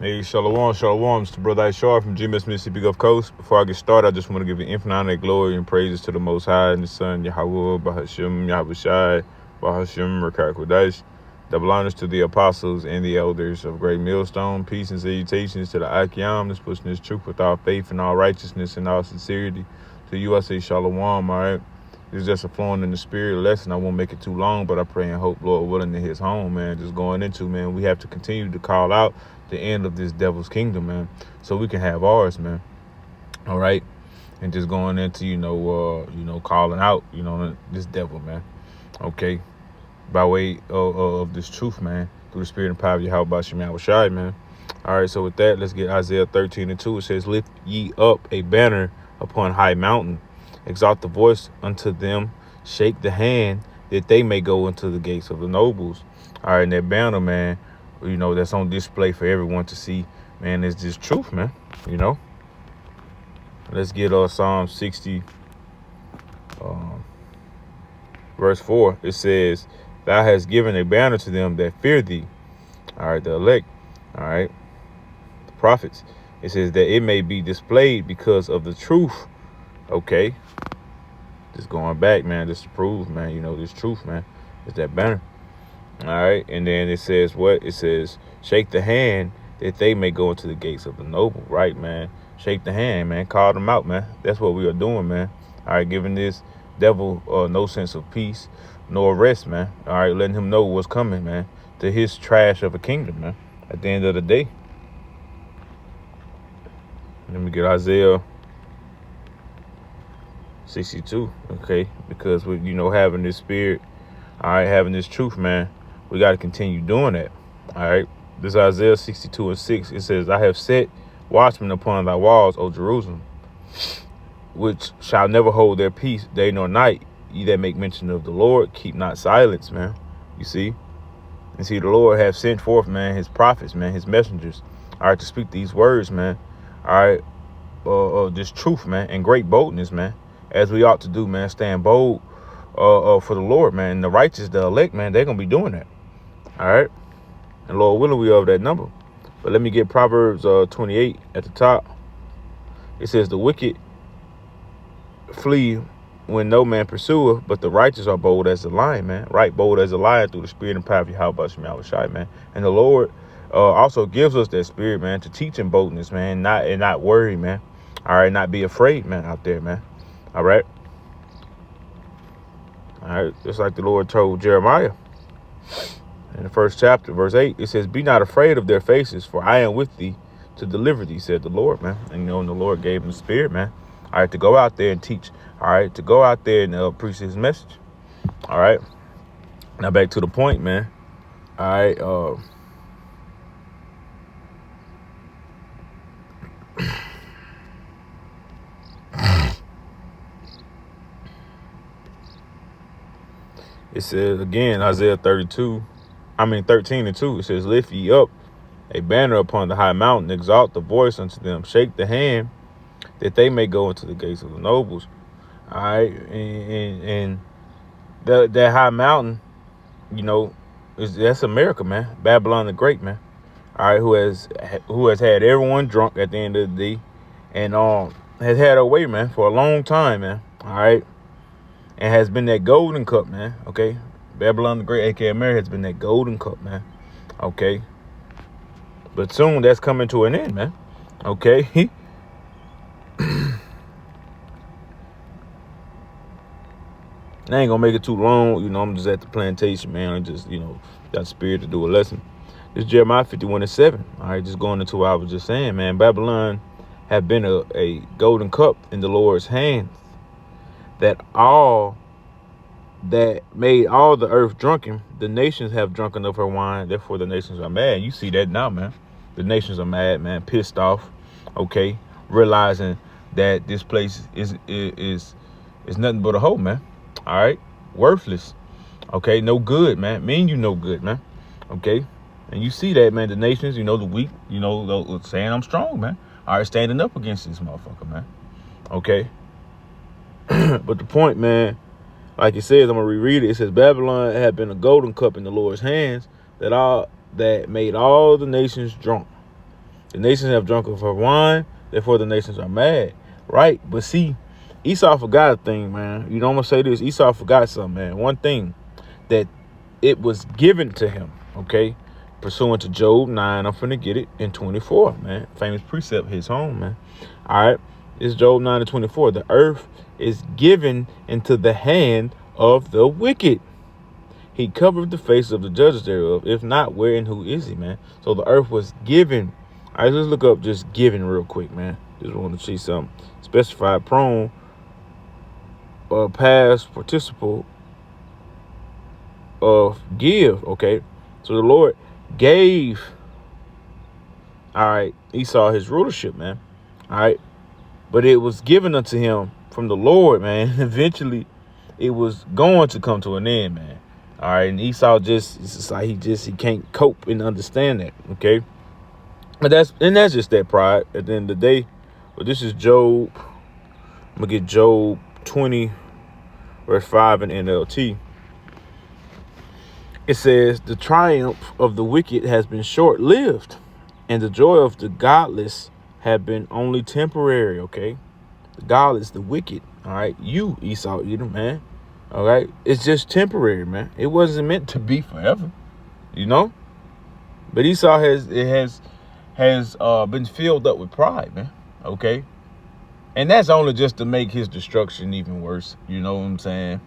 Hey, Shalom, Shalom. It's the brother Ishar from GMS Mississippi Gulf Coast. Before I get started, I just want to give an infinite honor, glory, and praises to the Most High and the Son, Yahweh, Bahashim, Yahushai, Bahashim, Rakak Kodesh. Double honors to the apostles and the elders of Great Millstone. Peace and salutations to the Akyam that's pushing this truth with all faith and all righteousness and all sincerity. To you, I say Shalom, all right? It's just a flowing in the spirit lesson. I won't make it too long, but I pray and hope, Lord willing, to his home, man. Just going into, man, we have to continue to call out the end of this devil's kingdom, man, so we can have ours, man. All right, and just going into, calling out, this devil, man. Okay, by way of this truth, man, through the spirit and power of Yahweh Shem Shai, man. All right, so with that, let's get Isaiah 13:2. It says, "Lift ye up a banner upon high mountain, exalt the voice unto them, shake the hand, that they may go into the gates of the nobles." All right, and that banner, man, that's on display for everyone to see, man, is this truth, man. Let's get Psalm 60, verse 4. It says, "Thou hast given a banner to them that fear thee." All right, the elect. All right, the prophets. It says that it may be displayed because of the truth. Okay, just going back, man, just to prove, man, this truth, man, is that banner. All right, and then it says what? It says, "Shake the hand, that they may go into the gates of the noble." Right, man? Shake the hand, man. Call them out, man. That's what we are doing, man. All right, giving this devil no sense of peace, nor rest, man. All right, letting him know what's coming, man, to his trash of a kingdom, man, at the end of the day. Let me get Isaiah 62, okay? Because with, having this spirit, all right, having this truth, man, we got to continue doing that. All right. This Isaiah 62:6. It says, "I have set watchmen upon thy walls, O Jerusalem, which shall never hold their peace day nor night. Ye that make mention of the Lord, keep not silence," man. You see? And see, the Lord have sent forth, man, his prophets, man, his messengers, all right, to speak these words, man. All right. This truth, man, and great boldness, man, as we ought to do, man. Stand bold for the Lord, man. And the righteous, the elect, man, they're going to be doing that. All right. And Lord willing, we of that number. But let me get Proverbs 28 at the top. It says, "The wicked flee when no man pursueth, but the righteous are bold as a lion," man. Right, bold as a lion through the spirit and power of Yahweh Shem Shai, man. And the Lord also gives us that spirit, man, to teach in boldness, man, not worry, man. All right, not be afraid, man, out there, man. All right. All right, just like the Lord told Jeremiah in the first chapter, verse 8, it says, "Be not afraid of their faces, for I am with thee to deliver thee," said the Lord, man. And, and the Lord gave him the spirit, man. All right, to go out there and teach. All right, to go out there and preach his message. All right. Now back to the point, man. All right. It says again, Isaiah 13:2. It says, "Lift ye up a banner upon the high mountain, exalt the voice unto them, shake the hand, that they may go into the gates of the nobles." All right, and that high mountain, that's America, man. Babylon the Great, man. All right, who has had everyone drunk at the end of the day, and has had her way, man, for a long time, man. All right. And has been that golden cup, man. Okay. Babylon the Great, aka Mary, has been that golden cup, man. Okay. But soon that's coming to an end, man. Okay. I ain't gonna make it too long. I'm just at the plantation, man. I just, got spirit to do a lesson. This is Jeremiah 51:7. All right, just going into what I was just saying, man. Babylon have been a golden cup in the Lord's hands, that made all the earth drunken. The nations have drunken of her wine, therefore the nations are mad. You see that now, man. The nations are mad, man, pissed off, okay, realizing that this place is nothing but a hole, man. All right, worthless, okay, no good, man. Mean you no good, man. Okay, and you see that, man. The nations, the weak, saying I'm strong, man. All right, standing up against this motherfucker, man. Okay. But the point, man, like it says, I'm gonna reread it. It says, "Babylon had been a golden cup in the Lord's hands, that made all the nations drunk. The nations have drunk of her wine, therefore the nations are mad. Right? But see, Esau forgot a thing, man. You know, I'm going to say this. Esau forgot something, man. One thing, that it was given to him, okay? Pursuant to Job 9, I'm finna get it, in 24, man. Famous precept hits home, man. All right? It's Job 9 and 24. The earth is given into the hand of the wicked. He covered the face of the judges thereof. If not, where and who is he, man? So the earth was given. All right, let's look up just given real quick, man. Just want to see something. Specified pronoun, past participle of give, okay? So the Lord gave, all right, Esau his rulership, man. All right. But it was given unto him from the Lord, man. Eventually, it was going to come to an end, man. All right, and Esau it's just like he can't cope and understand that, okay? But that's just that pride at the end of the day. But this is Job. I'm gonna get Job 20, verse 5 in NLT. It says, the triumph of the wicked has been short-lived, and the joy of the godless have been only temporary, okay? The godless, the wicked, all right? You, Esau, man. All right, it's just temporary, man. It wasn't meant to be forever, you know. But Esau has been filled up with pride, man. Okay, and that's only just to make his destruction even worse. You know what I'm saying?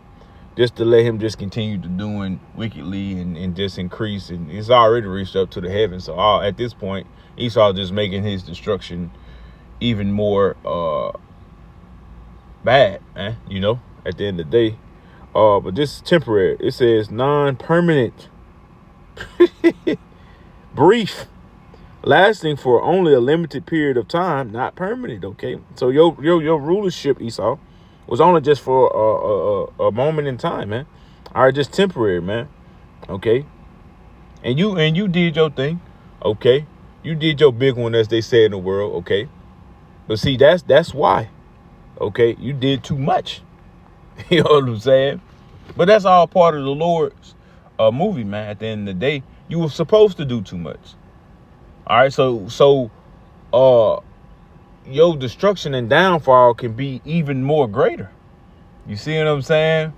Just to let him just continue to doing wickedly and just increase, and it's already reached up to the heavens. So at this point, Esau just making his destruction even more bad, man. You know, at the end of the day. But this is temporary. It says non-permanent, brief, lasting for only a limited period of time, not permanent. Okay, so your rulership, Esau, was only just for a moment in time, man. All right, just temporary, man. Okay, and you did your thing. Okay, you did your big one, as they say in the world. Okay, but see, that's why. Okay, you did too much. You know what I'm saying? But that's all part of the Lord's movie, man. At the end of the day, you were supposed to do too much. All right, so your destruction and downfall can be even more greater. You see what I'm saying?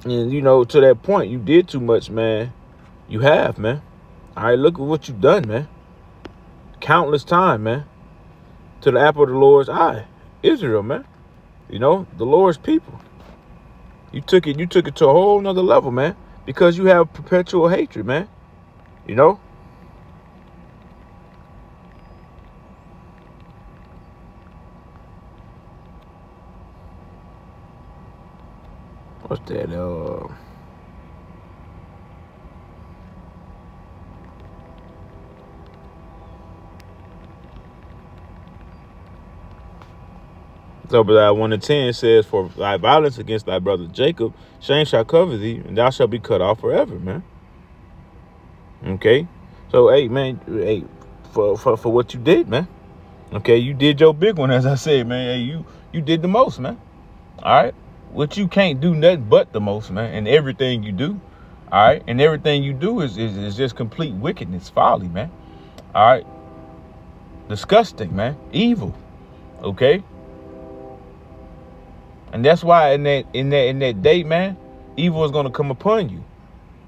And, you know, to that point, you did too much, man. You have, man. All right, look at what you've done, man. Countless time, man. To the apple of the Lord's eye. Israel, man. You know, the Lord's people. You took it to a whole nother level, man. Because you have perpetual hatred, man. You know? What's that? Obadiah 1 and 10 says, for thy violence against thy brother Jacob, shame shall cover thee, and thou shalt be cut off forever, man. Okay? So, hey, man, hey, for what you did, man. Okay, you did your big one, as I said, man. Hey, you did the most, man. All right? What you can't do nothing but the most, man, and everything you do. All right? And everything you do is just complete wickedness, folly, man. All right? Disgusting, man. Evil. Okay? And that's why in that day, man, evil is going to come upon you.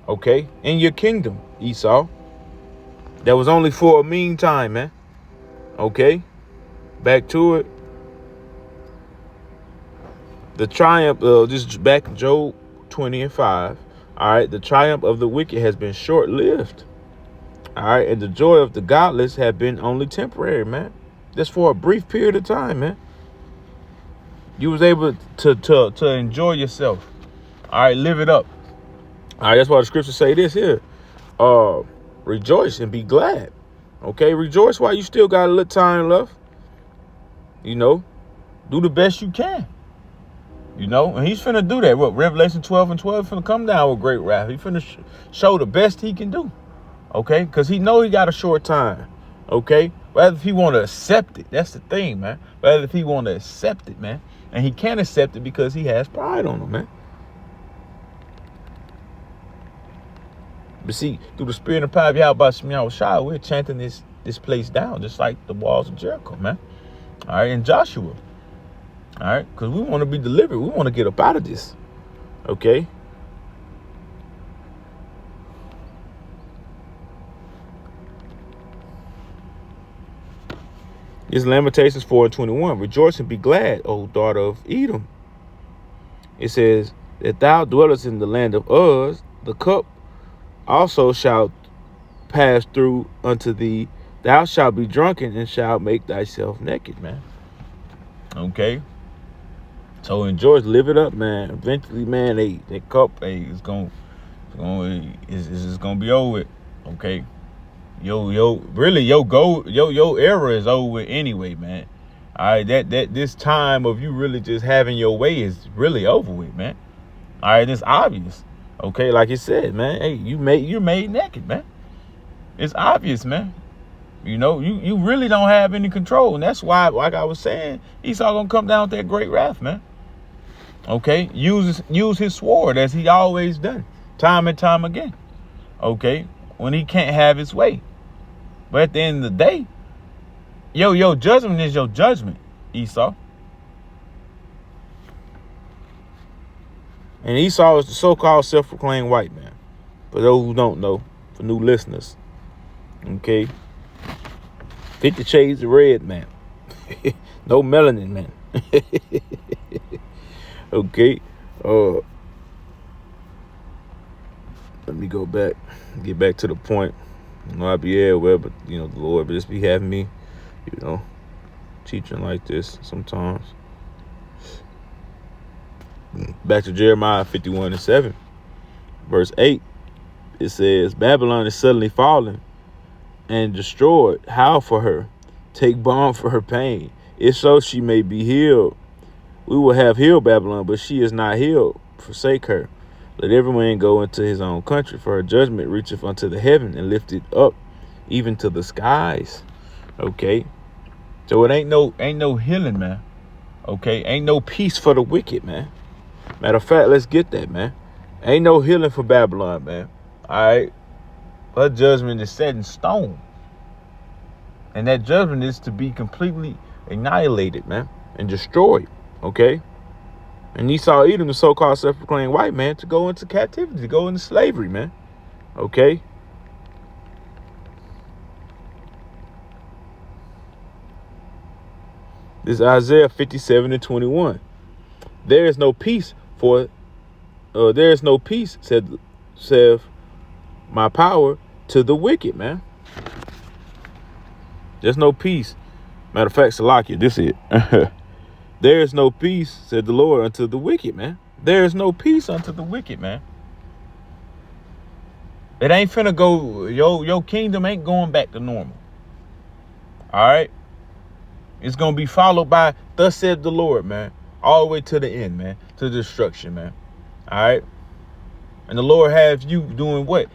Okay? In your kingdom, Esau. That was only for a meantime, man. Okay? Back to it. The triumph, just back Job 20 and 5. All right? The triumph of the wicked has been short-lived. All right? And the joy of the godless have been only temporary, man. Just for a brief period of time, man. You was able to enjoy yourself. All right, live it up. All right, that's why the scriptures say this here. Rejoice and be glad. Okay, rejoice while you still got a little time left. You know, do the best you can. You know, and he's finna do that. What, Revelation 12 and 12 finna come down with great wrath. He finna show the best he can do. Okay, because he know he got a short time. Okay, whether if he want to accept it, that's the thing, man. Whether if he want to accept it, man. And he can't accept it because he has pride on him, man. But see, through the spirit and power of Yahweh Shemiah Shai, we're chanting this place down, just like the walls of Jericho, man. All right, and Joshua. All right, because we want to be delivered. We want to get up out of this. Okay. It's Lamentations 4:21. Rejoice and be glad, O daughter of Edom. It says that thou dwellest in the land of Uz, the cup also shalt pass through unto thee. Thou shalt be drunken and shalt make thyself naked, man. Okay. So enjoy, live it up, man. Eventually, man, that cup, is gonna be over with. Okay. Your era is over with anyway, man. All right, this time of you really just having your way is really over with, man. All right, it's obvious. Okay, like you said, man. Hey, you're made naked, man. It's obvious, man. You know, you really don't have any control, and that's why, like I was saying, Esau gonna come down with that great wrath, man. Okay, use his sword as he always done, time and time again. Okay, when he can't have his way. But at the end of the day, your judgment is your judgment, Esau. And Esau is the so-called self-proclaimed white man. For those who don't know, for new listeners. Okay. 50 Shades of Red, man. No melanin, man. Okay. Let me go back. Get back to the point. You know, I be everywhere, but, the Lord just be having me, teaching like this sometimes. Back to Jeremiah 51:7. Verse 8. It says, Babylon is suddenly fallen and destroyed. Howl for her. Take balm for her pain. If so, she may be healed. We will have healed Babylon, but she is not healed. Forsake her. Let every man go into his own country, for her judgment reacheth unto the heaven and lifted up even to the skies. Okay. So it ain't no healing, man. Okay. Ain't no peace for the wicked, man. Matter of fact, let's get that, man. Ain't no healing for Babylon, man. All right. Her judgment is set in stone. And that judgment is to be completely annihilated, man, and destroyed. Okay. And Esau Edom, the so-called self-proclaimed white man, to go into captivity, to go into slavery, man. Okay. This is Isaiah 57:21. There is no peace saith my power to the wicked, man. There's no peace. Matter of fact, Salakia, this is it. There is no peace, said the Lord, unto the wicked, man. There is no peace unto the wicked, man. It ain't finna go, your kingdom ain't going back to normal. All right? It's going to be followed by, thus said the Lord, man. All the way to the end, man. To destruction, man. All right? And the Lord has you doing what?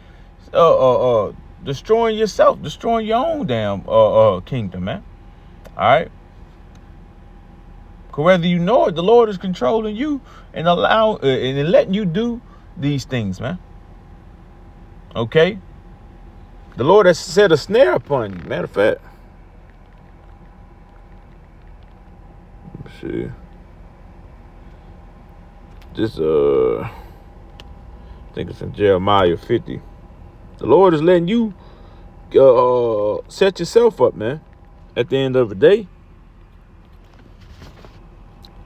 Destroying yourself. Destroying your own damn kingdom, man. All right? Because whether you know it, the Lord is controlling you and and letting you do these things, man. Okay? The Lord has set a snare upon you. Matter of fact. Let's see. This, I think it's in Jeremiah 50. The Lord is letting you set yourself up, man. At the end of the day.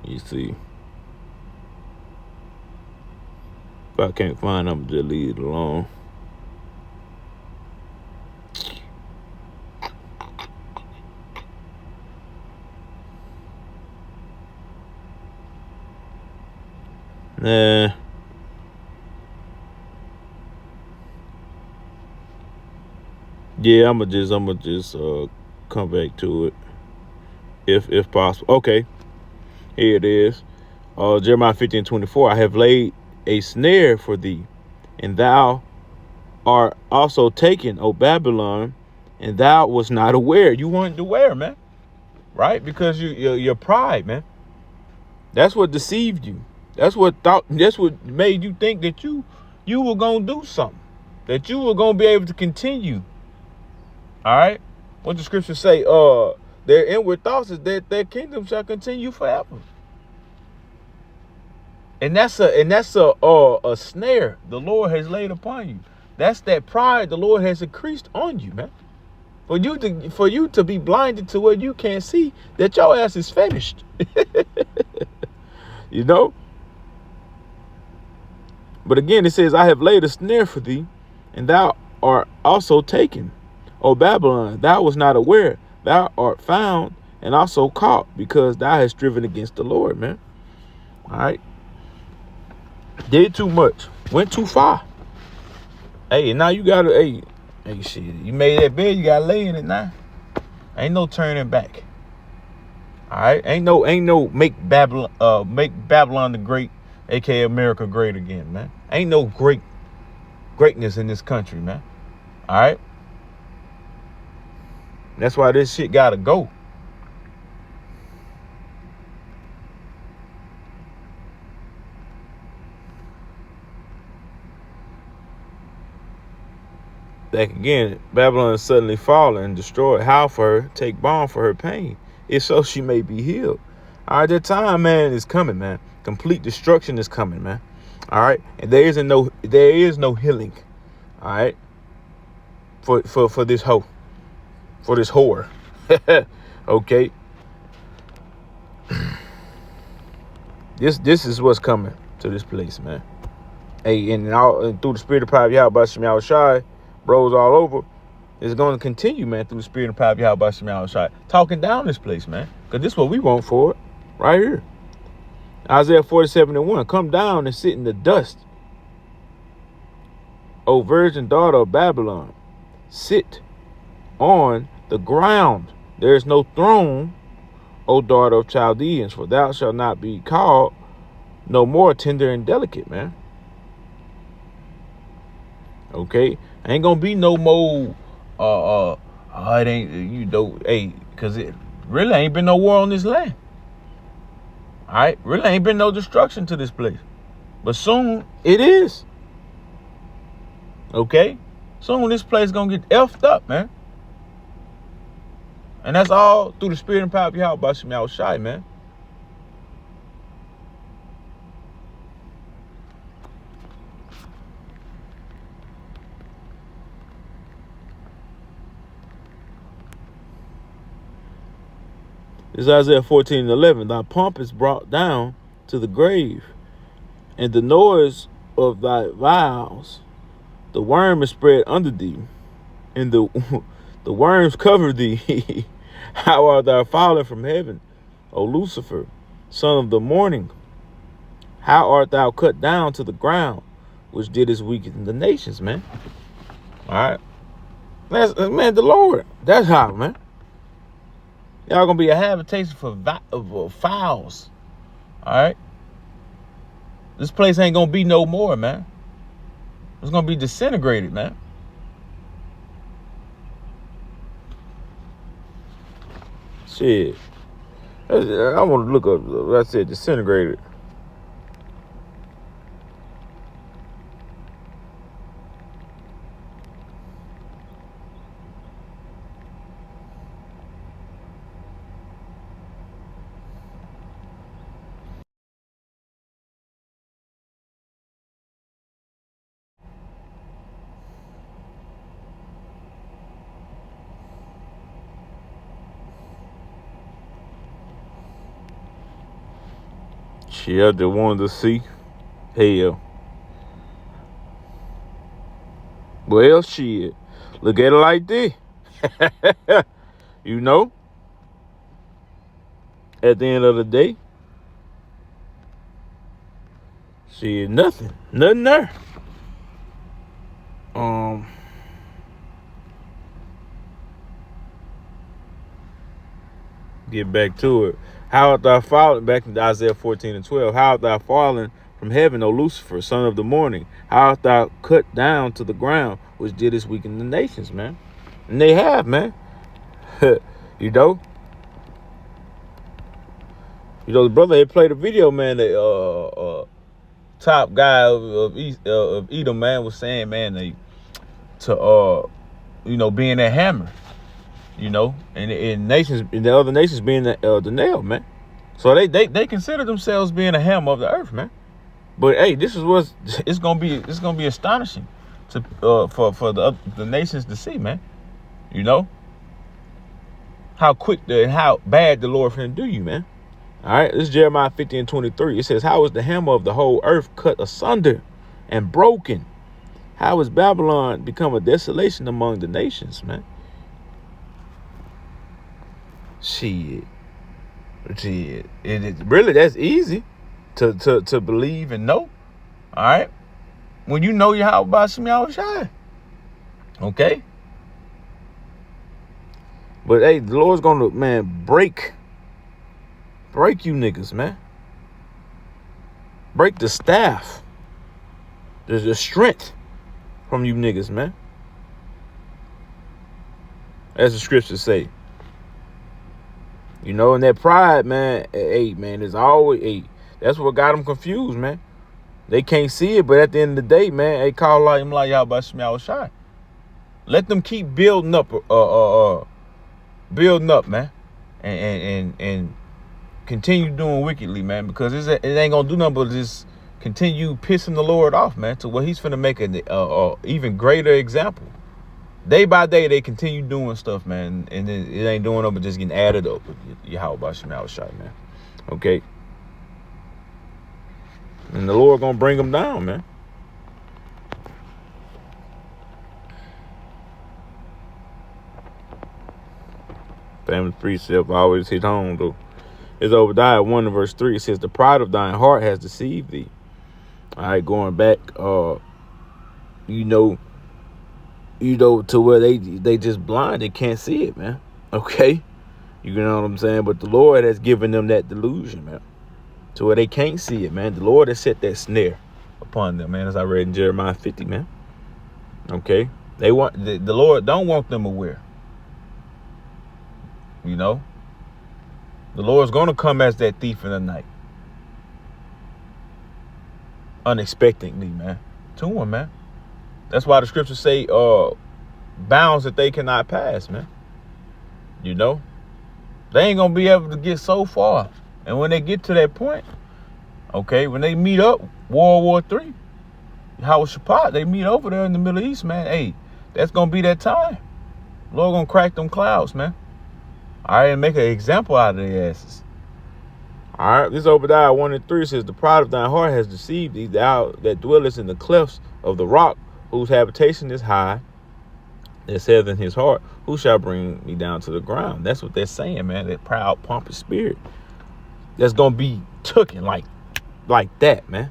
You see. If I can't find them, just leave it alone. Nah. Yeah, I'ma just come back to it if possible. Okay. Here it is. Jeremiah 50:24. I have laid a snare for thee, and thou art also taken, O Babylon, and thou was not aware. You weren't aware, man. Right? Because your pride, man. That's what deceived you. That's what made you think that you were gonna do something. that you were going to be able to continue. All right? What the scriptures say, their inward thoughts is that their kingdom shall continue forever. And that's a snare the Lord has laid upon you. That's that pride the Lord has increased on you, man. For you to be blinded to where you can't see that your ass is finished. You know? But again, it says, I have laid a snare for thee, and thou art also taken. O Babylon, thou was not aware. Thou art found and also caught, because thou hast striven against the Lord, man. All right? Did too much. Went too far. Hey, now you got to, hey, shit. You made that bed, you got to lay in it now. Ain't no turning back. All right? Ain't no make Babylon the great, a.k.a. America, great again, man. Ain't no greatness in this country, man. All right? That's why this shit got to go. Back again, Babylon is suddenly fallen and destroyed. How for her? Take balm for her pain. If so, she may be healed. All right, that time, man, is coming, man. Complete destruction is coming, man. All right, and there is no healing. All right, for this hoe, for this whore. Okay. This is what's coming to this place, man. Hey, and through the spirit of power, Yahweh Shem Shai, bros all over, it's going to continue, man, through the spirit of power, Yahweh Shem Shai, talking down this place, man, because this is what we want for it, right here. Isaiah 47:1, come down and sit in the dust, O virgin daughter of Babylon, sit on the ground. There is no throne, O daughter of Chaldeans, for thou shalt not be called no more tender and delicate, man. Okay, ain't gonna be no more. It ain't, you know, hey, cause it really ain't been no war on this land. All right, really ain't been no destruction to this place, but soon it is. Okay, soon this place gonna get effed up, man. And that's all through the spirit and power of Yahweh Shem Shai, man. This is Isaiah 14:11. Thy pomp is brought down to the grave, and the noise of thy vows, the worm is spread under thee, and the worms cover thee. How art thou fallen from heaven, O Lucifer, son of the morning? How art thou cut down to the ground, which didst weaken the nations, man? All right. Man, the Lord. That's how, man. Y'all gonna be a habitation for fowls. All right. This place ain't gonna be no more, man. It's gonna be disintegrated, man. Shit. I want to look up what I said, disintegrated. Shit, I just wanted to see. Hell. Well, shit. Look at it like this. You know? At the end of the day, shit, nothing. Nothing there. Get back to it. How art thou fallen, back in Isaiah 14:12, how art thou fallen from heaven, O Lucifer, son of the morning? How art thou cut down to the ground, which didst weaken the nations, man? And they have, man. You know? You know, the brother had played a video, man, that top guy of Edom, man, was saying, man, being that hammer, and nations, and the other nations being the nail, man. So they consider themselves being a hammer of the earth, man. But hey, this is what it's gonna be astonishing to for the nations to see, man. How quick and how bad the Lord finna do you, man. All right, this is Jeremiah 50:23. It says, "How is the hammer of the whole earth cut asunder and broken? How has Babylon become a desolation among the nations, man?" Shit. It really, that's easy to believe and know. All right, when you know Yahweh Bashim Yahushai, okay. But hey, the Lord's gonna, man, break you niggas, man. Break the staff. There's the strength from you niggas, man. As the scriptures say. And that pride, man, hey, man, is always, hey, that's what got them confused, man. They can't see it, but at the end of the day, man, they call out him like Yahweh Shai. Let them keep building up, man, and continue doing wickedly, man, because it ain't gonna do nothing but just continue pissing the Lord off, man, to where he's finna make an even greater example. Day by day, they continue doing stuff, man, and it ain't doing nothing but just getting added up with Yahweh Bashim Yahushai, man. Okay? And the Lord gonna bring them down, man. Family precept always hit home, though. It's Obadiah 1 verse 3. It says, "The pride of thine heart has deceived thee." All right, going back, to where they just blind, they can't see it, man. Okay, you know what I'm saying? But the Lord has given them that delusion, man, to where they can't see it, man. The Lord has set that snare upon them, man, as I read in Jeremiah 50, man. Okay, they want the Lord don't want them aware. The Lord's gonna come as that thief in the night, unexpectedly, man, to him, man. That's why the scriptures say bounds that they cannot pass, man. They ain't gonna be able to get so far. And when they get to that point, okay, when they meet up, World War III, Yahweh Shaphat, they meet over there in the Middle East, man. Hey, that's gonna be that time. Lord gonna crack them clouds, man. All right, and make an example out of their asses. All right, this Obadiah 1:3 says, "The pride of thine heart has deceived thee, thou that dwellest in the clefts of the rock, whose habitation is high, that saith in his heart, who shall bring me down to the ground?" That's what they're saying, man. That proud, pompous spirit that's gonna be tooken like that, man.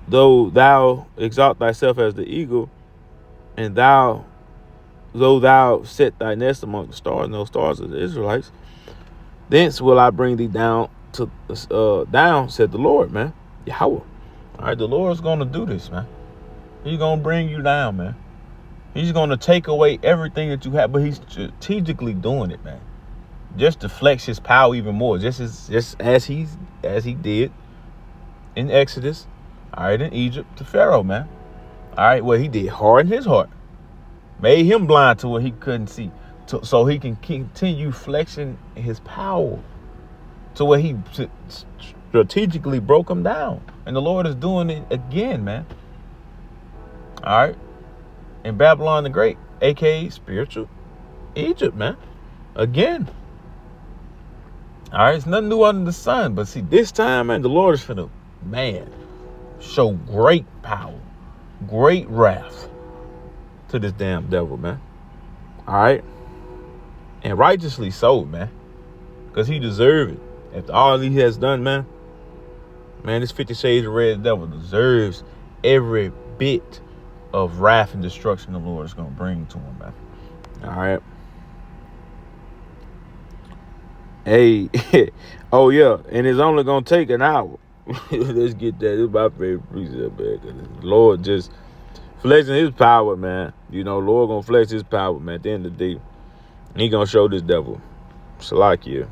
Though thou exalt thyself as the eagle, and though thou set thy nest among the stars, and those stars of the Israelites, thence will I bring thee down down, said the Lord, man. Yahweh. All right, the Lord's gonna do this, man. He's gonna bring you down, man. He's gonna take away everything that you have, but he's strategically doing it, man, just to flex his power even more, just as he did in Exodus. All right, in Egypt to Pharaoh, man. All right, well, he did harden his heart, made him blind to what he couldn't see, so he can continue flexing his power to where he strategically broke him down. And the Lord is doing it again, man. All right, in Babylon the Great, aka spiritual Egypt, man. Again. All right, it's nothing new under the sun, but see, this time, man, the Lord is finna, man, show great power, great wrath to this damn devil, man. All right, and righteously so, man, because he deserves it. After all he has done, man, this 50 Shades of Red devil deserves every bit of wrath and destruction the Lord is gonna bring to him, man. All right. Hey, oh yeah, and it's only gonna take an hour. Let's get that. It's my favorite precept, man. The Lord just flexing his power, man. Lord gonna flex his power, man. At the end of the day, he gonna show this devil Salakia.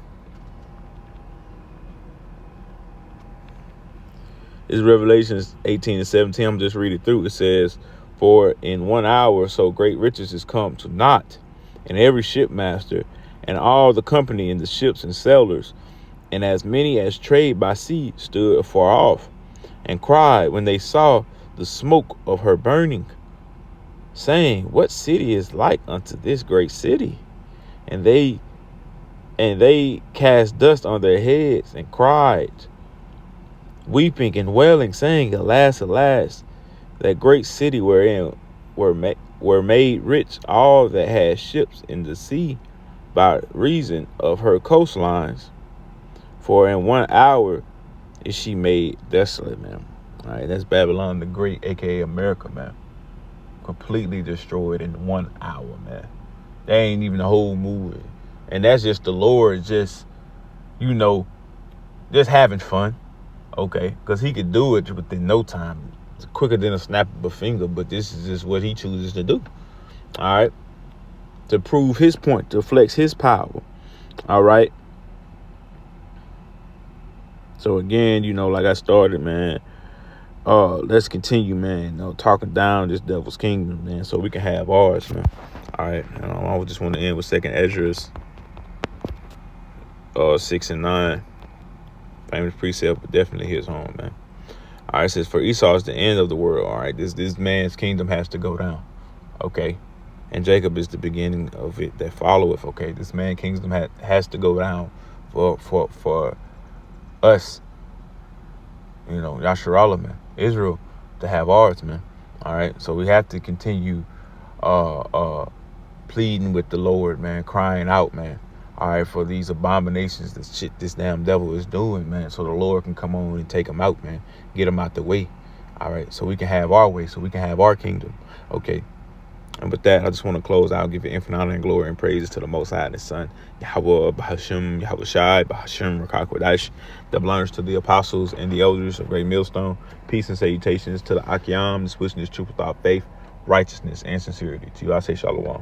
This is Revelations 18:17. I'm just read it through. It says, "For in 1 hour so great riches is come to naught, and every shipmaster and all the company in the ships and sailors, and as many as trade by sea stood afar off, and cried when they saw the smoke of her burning, saying, What city is like unto this great city? And they cast dust on their heads and cried, weeping and wailing, saying, Alas, alas, that great city wherein were made rich all that had ships in the sea by reason of her coastlines. For in 1 hour is she made desolate," man. All right, that's Babylon the Great, aka America, man. Completely destroyed in 1 hour, man. That ain't even the whole movie. And that's just the Lord just having fun. Okay, because he could do it within no time. It's quicker than a snap of a finger, but this is just what he chooses to do. All right. To prove his point, to flex his power. All right. So again, like I started, man, let's continue, man, talking down this devil's kingdom, man, so we can have ours, man. All right. I just want to end with 2nd Esdras 6 and 9. Famous precept, but definitely his home, man. All right, it says, "For Esau is the end of the world." All right, this man's kingdom has to go down. Okay. And Jacob is the beginning of it that followeth. Okay, this man's kingdom has to go down for us, Yasharallah, man, Israel, to have ours, man. All right, so we have to continue pleading with the Lord, man, crying out, man. All right, for these abominations, this shit this damn devil is doing, man, so the Lord can come on and take them out, man, get them out the way. All right, so we can have our way, so we can have our kingdom. Okay. And with that, I just want to close out, give you infinite honor and glory and praises to the Most High and His Son, Yahweh, Bahashim, Yahweh Shai, Bahashim, Rakakwadash. Double honors to the apostles and the elders of Great Millstone. Peace and salutations to the Akyam, this witness, truth without faith, righteousness, and sincerity. To you, I say shalom.